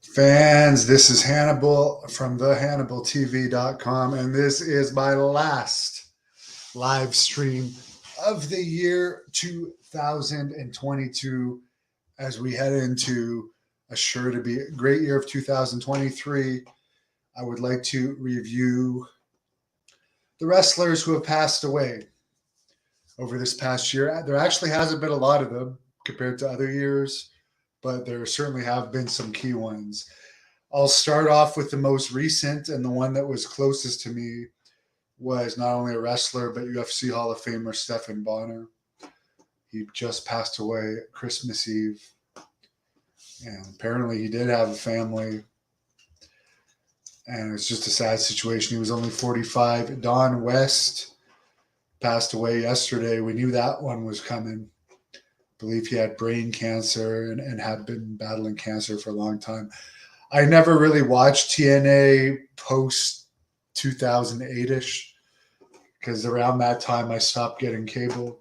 Fans, this is Hannibal from thehannibaltv.com, and this is my last live stream of the year 2022 as we head into a sure to be a great year of 2023. I would like to review the wrestlers who have passed away over this past year. There actually hasn't been a lot of them compared to other years, but there certainly have been some key ones. I'll start off with the most recent, and the one that was closest to me was not only a wrestler, but UFC Hall of Famer Stephan Bonner. He just passed away Christmas Eve. And apparently he did have a family. And it's just a sad situation. He was only 45. Don West passed away yesterday. We knew that one was coming. I believe he had brain cancer and had been battling cancer for a long time. I never really watched TNA post 2008 ish because around that time I stopped getting cable,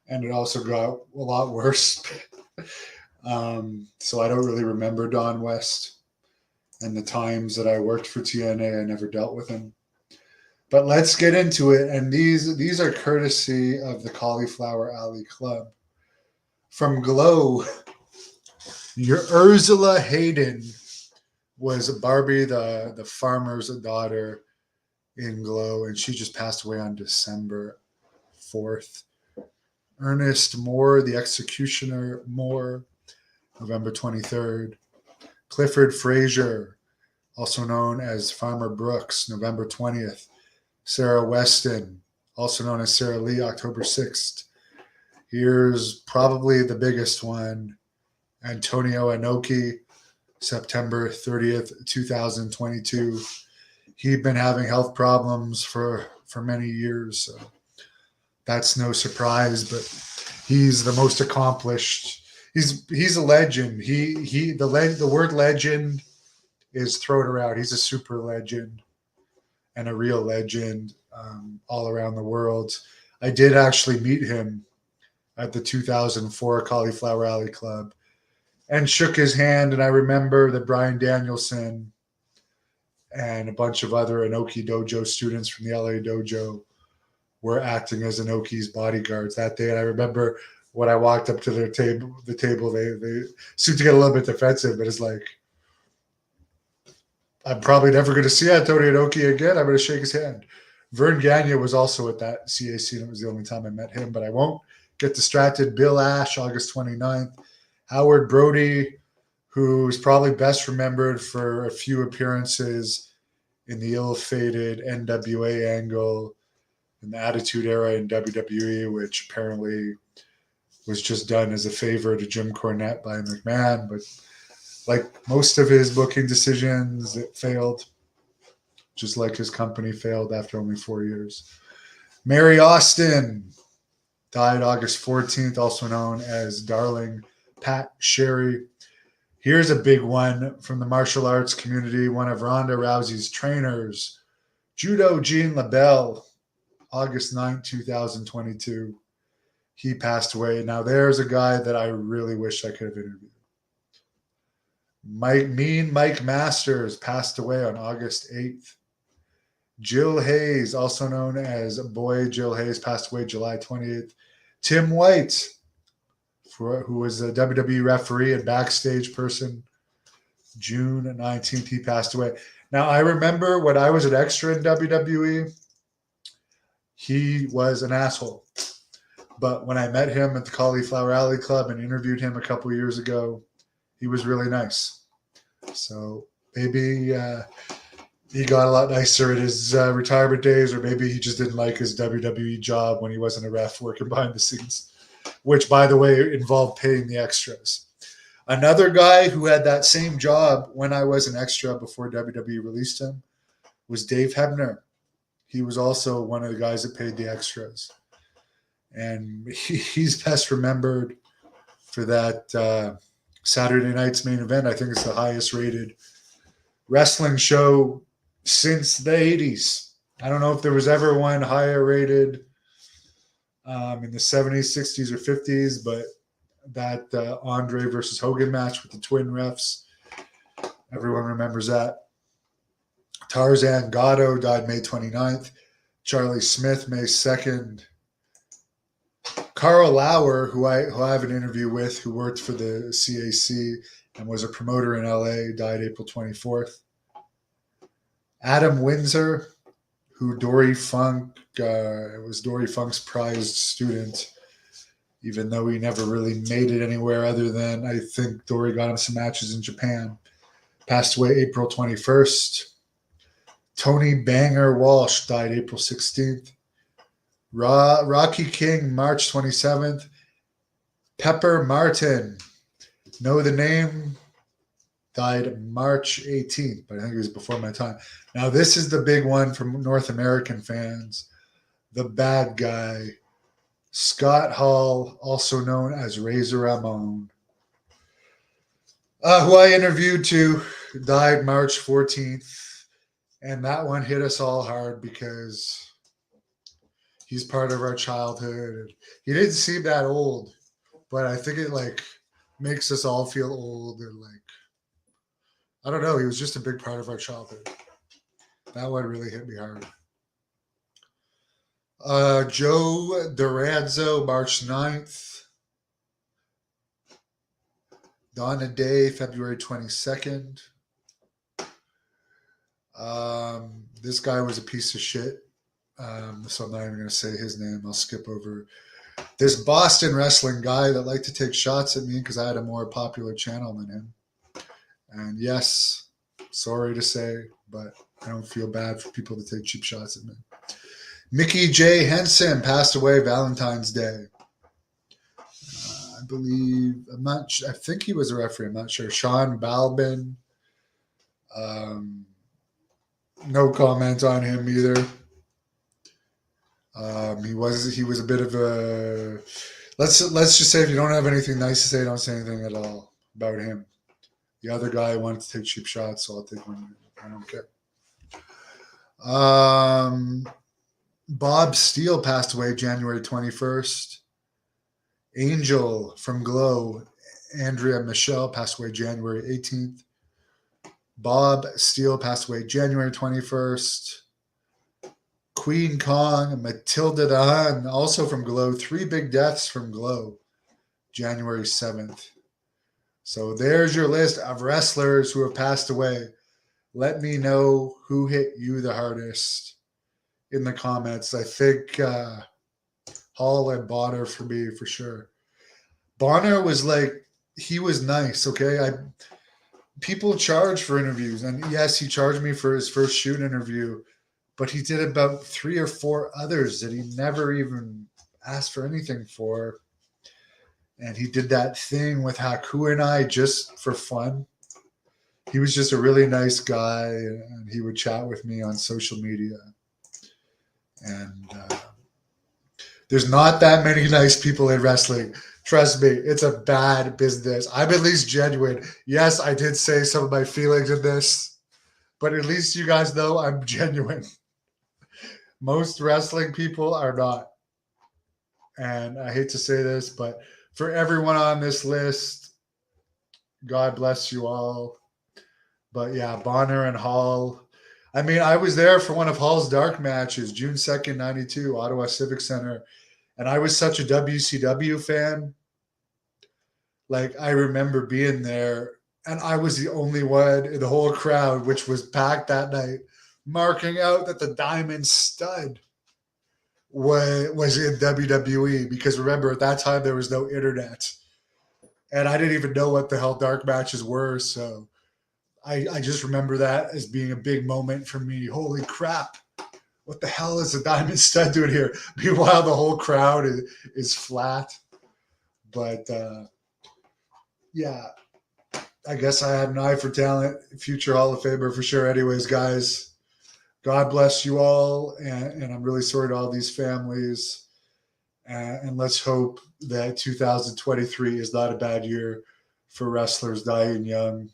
and it also got a lot worse. So I don't really remember Don West, and the times that I worked for TNA, I never dealt with him. But let's get into it, and these are courtesy of the Cauliflower Alley Club. From Glow, your Ursula Hayden was Barbie, the farmer's daughter in Glow, and she just passed away on December 4th. Ernest Moore, the Executioner Moore, November 23rd. Clifford Frazier, also known as Farmer Brooks, November 20th. Sarah Weston, also known as Sarah Lee, October 6th. Here's probably the biggest one, Antonio Inoki, September 30th, 2022. He'd been having health problems for many years, so that's no surprise, but he's the most accomplished. He's a legend. The word legend is thrown around. He's a super legend and a real legend all around the world. I did actually meet him at the 2004 Cauliflower Alley Club and shook his hand. And I remember that Brian Danielson and a bunch of other Inoki Dojo students from the LA Dojo were acting as Inoki's bodyguards that day. And I remember when I walked up to their table, they seemed to get a little bit defensive, but it's like, I'm probably never going to see Antonio Inoki again. I'm going to shake his hand. Vern Gagne was also at that CAC, and it was the only time I met him, but I won't get distracted. Bill Ash, August 29th. Howard Brody, who's probably best remembered for a few appearances in the ill-fated NWA angle in the Attitude Era in WWE, which apparently was just done as a favor to Jim Cornette by McMahon. But like most of his booking decisions, it failed, just like his company failed after only 4 years. Mary Austin died August 14th, also known as Darling Pat Sherry. Here's a big one from the martial arts community, one of Ronda Rousey's trainers, Judo Jean LaBelle, August 9th, 2022. He passed away. Now, there's a guy that I really wish I could have interviewed. Mike Masters passed away on August 8th. Jill Hayes, also known as Boy Jill Hayes, passed away July 28th. Tim White, who was a WWE referee and backstage person, June 19th, he passed away. Now, I remember when I was an extra in WWE, he was an asshole. But when I met him at the Cauliflower Alley Club and interviewed him a couple years ago, he was really nice. So maybe he got a lot nicer in his retirement days, or maybe he just didn't like his WWE job when he wasn't a ref working behind the scenes, which, by the way, involved paying the extras. Another guy who had that same job when I was an extra before WWE released him was Dave Hebner. He was also one of the guys that paid the extras. And he's best remembered for that Saturday night's main event. I think it's the highest rated wrestling show since the 80s. I don't know if there was ever one higher rated in the 70s, 60s, or 50s, but that Andre versus Hogan match with the twin refs Everyone remembers that. Tarzan Gatto died May 29th. Charlie Smith, May 2nd. Carl Lauer, who I have an interview with, who worked for the CAC and was a promoter in LA, died April 24th. Adam Windsor, who Dory Funk was Dory Funk's prized student, even though he never really made it anywhere other than I think Dory got him some matches in Japan. Passed away April 21st. Tony Banger Walsh died April 16th. Rocky King, March 27th. Pepper Martin, know the name, died March 18th, but I think it was before my time. Now, this is the big one from North American fans. The bad guy, Scott Hall, also known as Razor Ramon, who I interviewed too, died March 14th. And that one hit us all hard because he's part of our childhood. He didn't seem that old, but I think it like makes us all feel old and like, I don't know. He was just a big part of our childhood. That one really hit me hard. Joe Duranzo, March 9th. Donna Day, February 22nd. This guy was a piece of shit. So I'm not even going to say his name. I'll skip over this Boston wrestling guy that liked to take shots at me because I had a more popular channel than him. And yes, sorry to say, but I don't feel bad for people to take cheap shots at me. Mickey J. Henson passed away Valentine's Day. I believe, I think he was a referee. I'm not sure. Sean Balbin. No comment on him either. He was a bit of a, let's just say if you don't have anything nice to say, don't say anything at all about him. The other guy wanted to take cheap shots, so I'll take one. I don't care. Bob Steele passed away January 21st. Angel from Glow, Andrea Michelle, passed away January 18th. Bob Steele passed away January 21st. Queen Kong, Matilda Dahan, also from Glow. 3 big deaths from Glow, January 7th. So there's your list of wrestlers who have passed away. Let me know who hit you the hardest in the comments. I think Hall and Bonner for me, for sure. Bonner was like, he was nice, okay? People charge for interviews. And yes, he charged me for his first shoot interview, but he did about 3 or 4 others that he never even asked for anything for. And he did that thing with Haku and I just for fun. He was just a really nice guy, and he would chat with me on social media. And there's not that many nice people in wrestling. Trust me, it's a bad business. I'm at least genuine. Yes, I did say some of my feelings in this, but at least you guys know I'm genuine. Most wrestling people are not. And I hate to say this, but for everyone on this list, God bless you all. But yeah, Bonner and Hall. I mean, I was there for one of Hall's dark matches, June 2nd, 92, Ottawa Civic Center. And I was such a WCW fan. Like, I remember being there, and I was the only one in the whole crowd, which was packed that night, marking out that the Diamond Stud was in WWE. Because remember, at that time, there was no internet. And I didn't even know what the hell dark matches were, so I just remember that as being a big moment for me. Holy crap. What the hell is the Diamond Stud doing here? Meanwhile, the whole crowd is flat. But, yeah, I guess I had an eye for talent. Future Hall of Famer for sure. Anyways, guys, God bless you all. And I'm really sorry to all these families. And let's hope that 2023 is not a bad year for wrestlers dying young.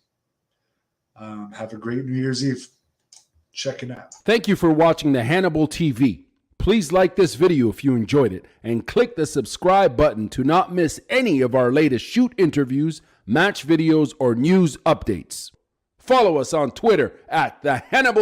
Have a great New Year's Eve. Checking out. Thank you for watching the Hannibal TV. Please like this video if you enjoyed it and click the subscribe button to not miss any of our latest shoot interviews, match videos, or news updates. Follow us on Twitter at the Hannibal